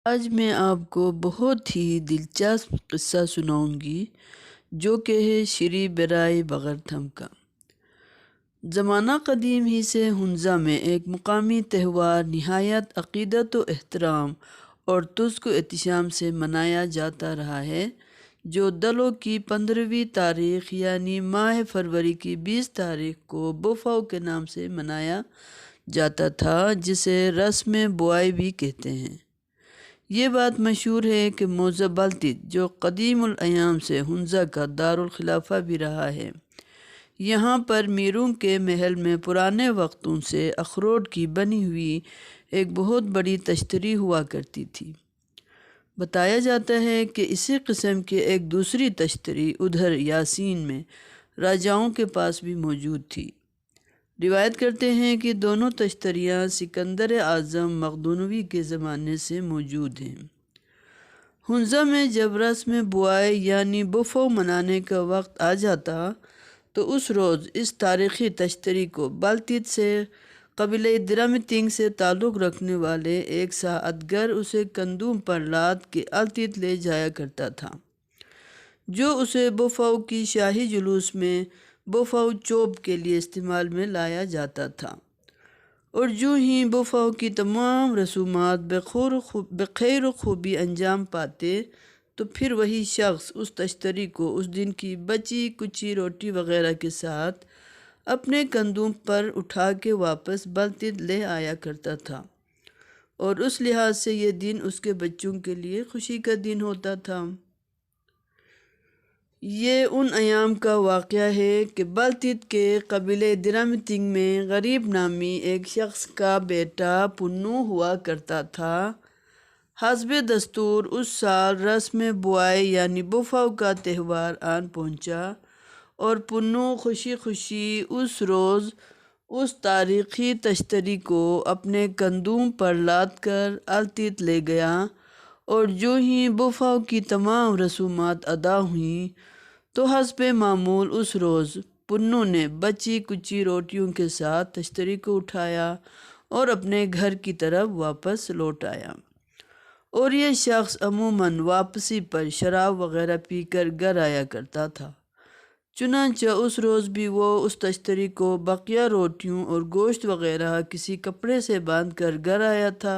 آج میں آپ کو بہت ہی دلچسپ قصہ سناؤں گی جو کہ ہے شری برائے بغرتھم کا۔ زمانہ قدیم ہی سے ہنزا میں ایک مقامی تہوار نہایت عقیدت و احترام اور تزک و احتشام سے منایا جاتا رہا ہے، جو دلو کی 15ویں تاریخ یعنی ماہ فروری کی 20 تاریخ کو بوفاو کے نام سے منایا جاتا تھا، جسے رسم بوائی بھی کہتے ہیں۔ یہ بات مشہور ہے کہ موزہ بلتیت جو قدیم الایام سے ہنزا کا دارالخلافہ بھی رہا ہے، یہاں پر میروں کے محل میں پرانے وقتوں سے اخروٹ کی بنی ہوئی ایک بہت بڑی تشتری ہوا کرتی تھی۔ بتایا جاتا ہے کہ اسی قسم کی ایک دوسری تشتری ادھر یاسین میں راجاؤں کے پاس بھی موجود تھی۔ روایت کرتے ہیں کہ دونوں تشتریاں سکندر اعظم مقدونوی کے زمانے سے موجود ہیں۔ ہنزا میں جب رسم بوائی یعنی بوفو منانے کا وقت آ جاتا تو اس روز اس تاریخی تشتری کو بلتیت سے قبیلہ درمتنگ سے تعلق رکھنے والے ایک ساعتگر اسے کندوم پر لاد کے التیت لے جایا کرتا تھا، جو اسے بوفاو کی شاہی جلوس میں بوفاو چوب کے لیے استعمال میں لایا جاتا تھا، اور جو ہی بوفاو کی تمام رسومات بخیر و خوبی انجام پاتے تو پھر وہی شخص اس تشتری کو اس دن کی بچی کچی روٹی وغیرہ کے ساتھ اپنے کندوم پر اٹھا کے واپس بلتیت لے آیا کرتا تھا، اور اس لحاظ سے یہ دن اس کے بچوں کے لیے خوشی کا دن ہوتا تھا۔ یہ ان ایام کا واقعہ ہے کہ بلتیت کے قبیلہ درمتنگ میں غریب نامی ایک شخص کا بیٹا پنو ہوا کرتا تھا۔ حسب دستور اس سال رسم بوائی یعنی بوفاو کا تہوار آن پہنچا، اور پنو خوشی خوشی اس روز اس تاریخی تشتری کو اپنے کندوم پر لاد کر التیت لے گیا، اور جو ہی بوفاو کی تمام رسومات ادا ہوئیں تو حسب معمول اس روز پنو نے بچی کچی روٹیوں کے ساتھ تشتری کو اٹھایا اور اپنے گھر کی طرف واپس لوٹ آیا، اور یہ شخص عموماً واپسی پر شراب وغیرہ پی کر گھر آیا کرتا تھا۔ چنانچہ اس روز بھی وہ اس تشتری کو بقیہ روٹیوں اور گوشت وغیرہ کسی کپڑے سے باندھ کر گھر آیا تھا،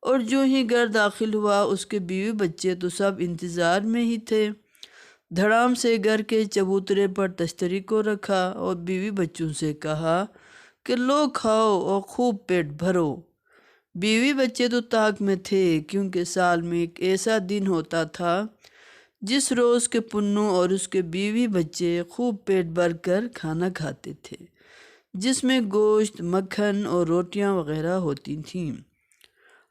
اور جو ہی گھر داخل ہوا اس کے بیوی بچے تو سب انتظار میں ہی تھے۔ دھڑام سے گھر کے چبوترے پر تشتری کو رکھا اور بیوی بچوں سے کہا کہ لو کھاؤ اور خوب پیٹ بھرو۔ بیوی بچے تو طاق میں تھے، کیونکہ سال میں ایک ایسا دن ہوتا تھا جس روز کے پنو اور اس کے بیوی بچے خوب پیٹ بھر کر کھانا کھاتے تھے، جس میں گوشت، مکھن اور روٹیاں وغیرہ ہوتی تھیں۔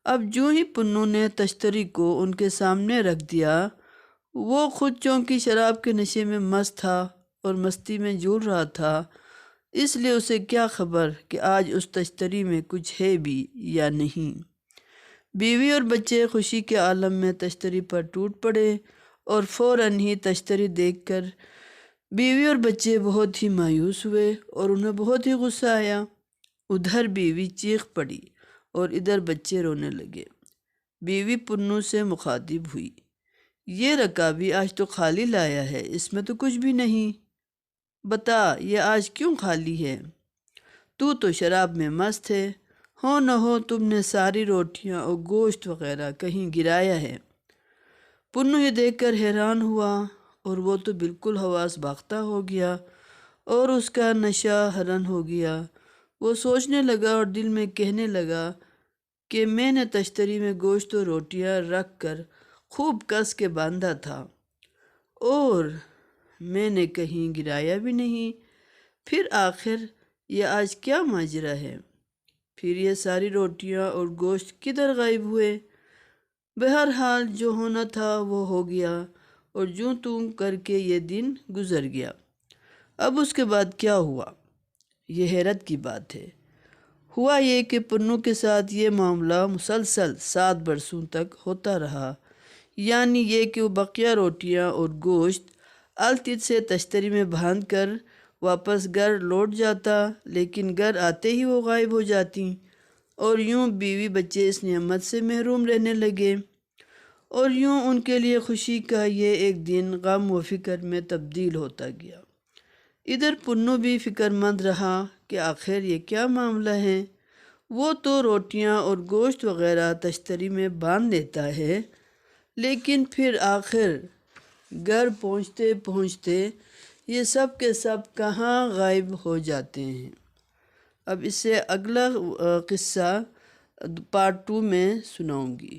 اب جو ہی پنو نے تشتری کو ان کے سامنے رکھ دیا، وہ خود چونکہ شراب کے نشے میں مست تھا اور مستی میں جھول رہا تھا، اس لیے اسے کیا خبر کہ آج اس تشتری میں کچھ ہے بھی یا نہیں۔ بیوی اور بچے خوشی کے عالم میں تشتری پر ٹوٹ پڑے، اور فوراً ہی تشتری دیکھ کر بیوی اور بچے بہت ہی مایوس ہوئے اور انہیں بہت ہی غصہ آیا۔ ادھر بیوی چیخ پڑی اور ادھر بچے رونے لگے۔ بیوی پنو سے مخاطب ہوئی، یہ رکابی آج تو خالی لایا ہے، اس میں تو کچھ بھی نہیں، بتا یہ آج کیوں خالی ہے؟ تو شراب میں مست ہے، ہو نہ ہو تم نے ساری روٹیاں اور گوشت وغیرہ کہیں گرایا ہے۔ پنو یہ دیکھ کر حیران ہوا، اور وہ تو بالکل حواس باختہ ہو گیا اور اس کا نشہ حرن ہو گیا۔ وہ سوچنے لگا اور دل میں کہنے لگا کہ میں نے تشتری میں گوشت و روٹیاں رکھ کر خوب کس کے باندھا تھا، اور میں نے کہیں گرایا بھی نہیں، پھر آخر یہ آج کیا ماجرا ہے؟ پھر یہ ساری روٹیاں اور گوشت کدھر غائب ہوئے؟ بہرحال جو ہونا تھا وہ ہو گیا، اور جوں توں کر کے یہ دن گزر گیا۔ اب اس کے بعد کیا ہوا، یہ حیرت کی بات ہے۔ ہوا یہ کہ پنو کے ساتھ یہ معاملہ مسلسل 7 برسوں تک ہوتا رہا، یعنی یہ کہ وہ بقیہ روٹیاں اور گوشت التیت سے تشتری میں باندھ کر واپس گھر لوٹ جاتا، لیکن گھر آتے ہی وہ غائب ہو جاتی۔ اور یوں بیوی بچے اس نعمت سے محروم رہنے لگے، اور یوں ان کے لیے خوشی کا یہ ایک دن غم و فکر میں تبدیل ہوتا گیا۔ ادھر پنو بھی فکر مند رہا کہ آخر یہ کیا معاملہ ہے۔ وہ تو روٹیاں اور گوشت وغیرہ تشتری میں باندھ لیتا ہے، لیکن پھر آخر گھر پہنچتے پہنچتے یہ سب کے سب کہاں غائب ہو جاتے ہیں۔ اب اس سے اگلا قصہ پارٹ 2 میں سناؤں گی۔